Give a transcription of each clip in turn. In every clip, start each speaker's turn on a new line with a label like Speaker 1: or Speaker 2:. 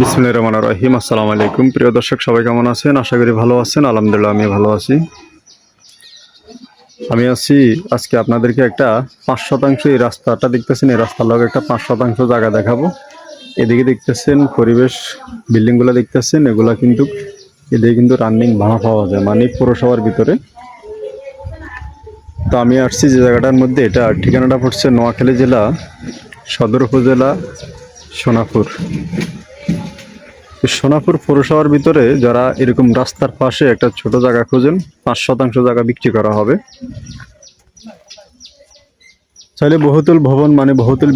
Speaker 1: বিসমিল্লাহির রহমানির রহিম। আসসালামু আলাইকুম প্রিয় দর্শক, সবাই কেমন আছেন? আশা করি ভালো আছেন। আলহামদুলিল্লাহ আমি ভালো আছি। আমি আছি আজকে আপনাদেরকে একটা ৫% এই রাস্তাটা দেখতেছেন, এই রাস্তার লগে একটা ৫% জায়গা দেখাবো। এদিকে দেখতেছেন পরিবেশ, বিল্ডিংগুলো দেখতেছেন, এগুলা কিন্তু এদিকে কিন্তু রানিং ভাড়া পাওয়া যায়, মানে পৌরসভার ভিতরে। তো আমি আসছি যে জায়গাটার মধ্যে, এটা ঠিকানাটা পড়ছে নোয়াখালী জেলা সদর উপজেলা সোনাপুর। সোনাপুর পৌরসভার ভিতরে যারা এরকম রাস্তার পাশে একটা ছোট জায়গা খুঁজেন, ৫% জায়গা বিক্রি করা হবে। চাইলে বহুতল ভবন, মানে বহুতল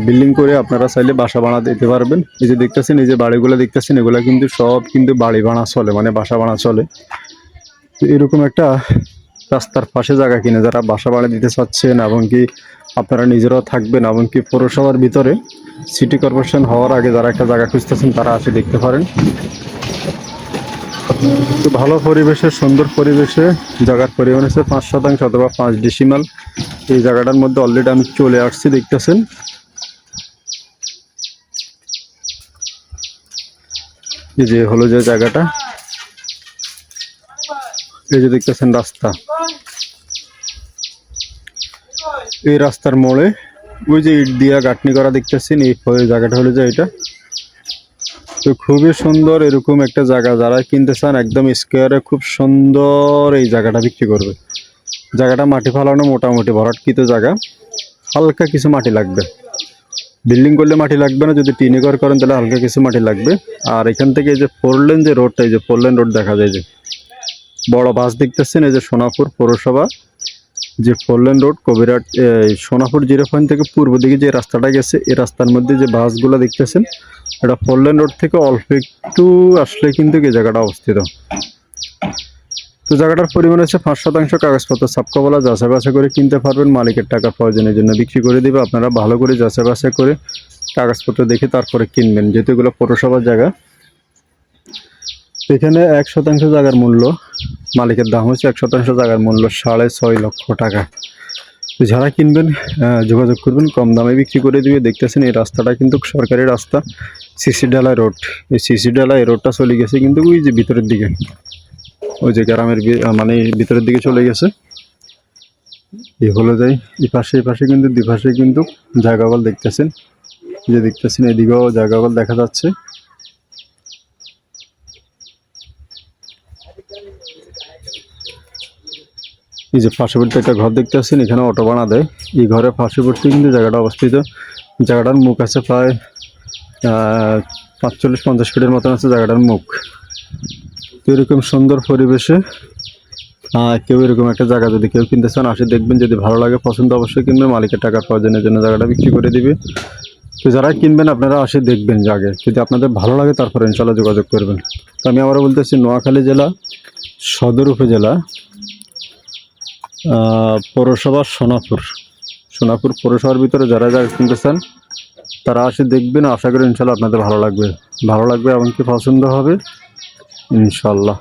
Speaker 1: বিল্ডিং করে আপনারা চাইলে বাসা ভাড়া দিতে পারবেন। এই যে দেখতেছেন, এই যে বাড়িগুলো দেখতেছেন, এগুলা কিন্তু সব কিন্তু বাড়ি ভাড়া চলে, মানে বাসা ভাড়া চলে। তো এরকম একটা রাস্তার পাশে জায়গা কিনে যারা বাসা ভাড়া দিতে চাচ্ছেন, এবং কি আপনারা নিজেরাও থাকবেন, এবং কি পৌরসভার ভিতরে সিটি কর্পোরেশন হওয়ার আগে যারা একটা জায়গা খুঁজতেছেন, তারা আসে দেখতে পারেন। তো ভালো পরিবেশে, সুন্দর পরিবেশে জায়গার পরিমাণ হচ্ছে ৫% অথবা ৫ ডিসিমাল। এই জায়গাটার মধ্যে অলরেডি আমি চলে আসছি, দেখতেছেন। এই যে হলো যে জায়গাটা, এই যে দেখতেছেন রাস্তা, এই রাস্তার মোড়ে ওই যে ইট দিয়া গাঁথনি করা দেখতেছেন, এই জায়গাটা হলো যে এটা। তো খুবই সুন্দর এরকম একটা জায়গা, যারা কিনতে চান একদম স্কোয়ারে খুব সুন্দর এই জায়গাটা বিক্রি করবে। জায়গাটা মাটি ফালানো, মোটামুটি ভরাটকৃত জায়গা, হালকা কিছু মাটি লাগবে। বিল্ডিং করলে মাটি লাগবে না, যদি টিনে ঘর করেন তাহলে হালকা কিছু মাটি লাগবে। আর এখান থেকে এই যে 4 লেন যে রোডটা, এই যে 4 লেন রোড দেখা যায়, যে বড় বাস দেখতেছেন, এই যে সোনাপুর পৌরসভা যে 4 লেন রোড, কবিরাট সোনাপুর 0 পয়েন্ট থেকে পূর্ব দিকে যে রাস্তাটা গেছে, এই রাস্তার মধ্যে যে বাসগুলো দেখতেছেন, এটা 4 লেন রোড থেকে অল্প একটু আসলে কিন্তু এই জায়গাটা অবস্থিত। তো জায়গাটার পরিমাণ হচ্ছে ৫% কাগজপত্র সাবকাবলা যাচাই বাছাই করে কিনতে পারবেন। মালিকের টাকা প্রয়োজনের জন্য বিক্রি করে দিবে, আপনারা ভালো করে যাচাই বাছাই করে কাগজপত্র দেখে তারপরে কিনবেন, যেহেতু এগুলো পৌরসভার জায়গা। এখানে ১% জায়গার মূল্য, মালিকের দাম হচ্ছে ১% জায়গার মূল্য ৬.৫ লক্ষ টাকা। তো যারা কিনবেন যোগাযোগ করবেন, কম দামে বিক্রি করে দিবে। দেখতেছেন এই রাস্তাটা কিন্তু সরকারি রাস্তা, সিসি ঢালাই রোড। এই সিসি ঢালাই রোডটা চলে গেছে কিন্তু ওই যে ভিতরের দিকে, ওই যে গ্রামের মানে ভিতরের দিকে চলে গেছে। এই হলো যাই, এই পাশে কিন্তু দুই পাশে কিন্তু জায়গাবল দেখতেছেন, যে দেখতেছেন এদিকেও জায়গাবল দেখা যাচ্ছে। এই যে পার্শ্ববর্তী একটা ঘর দেখতেছেন, এখানে অটো ভাড়া দেয়। এই ঘরের পার্শ্ববর্তী কিন্তু জায়গাটা অবস্থিত। জায়গাটার মুখ আছে প্রায় ৪৫-৫০ ফিটের মতন আছে জায়গাটার মুখ। তো এরকম সুন্দর পরিবেশে কেউ এরকম একটা জায়গা যদি কেউ কিনতে চান, আসে দেখবেন, যদি ভালো লাগে পছন্দ অবশ্যই কিনবে। মালিকের টাকার প্রয়োজনের জন্য জায়গাটা বিক্রি করে দিবে। তো যারা কিনবেন আপনারা আসে দেখবেন জায়গা, যদি আপনাদের ভালো লাগে তারপরে ইনশাল্লাহ যোগাযোগ করবেন। তো আমি আবারও বলতেছি, নোয়াখালী জেলা সদর উপজেলা পৌরসভা সোনাপুর পৌরসভার ভিতরে যারা জায়গা কিনতে চান, তারা আসে দেখবেন। আশা করি ইনশাল্লাহ আপনাদের ভালো লাগবে এমনকি পছন্দ হবে ইনশাল্লাহ।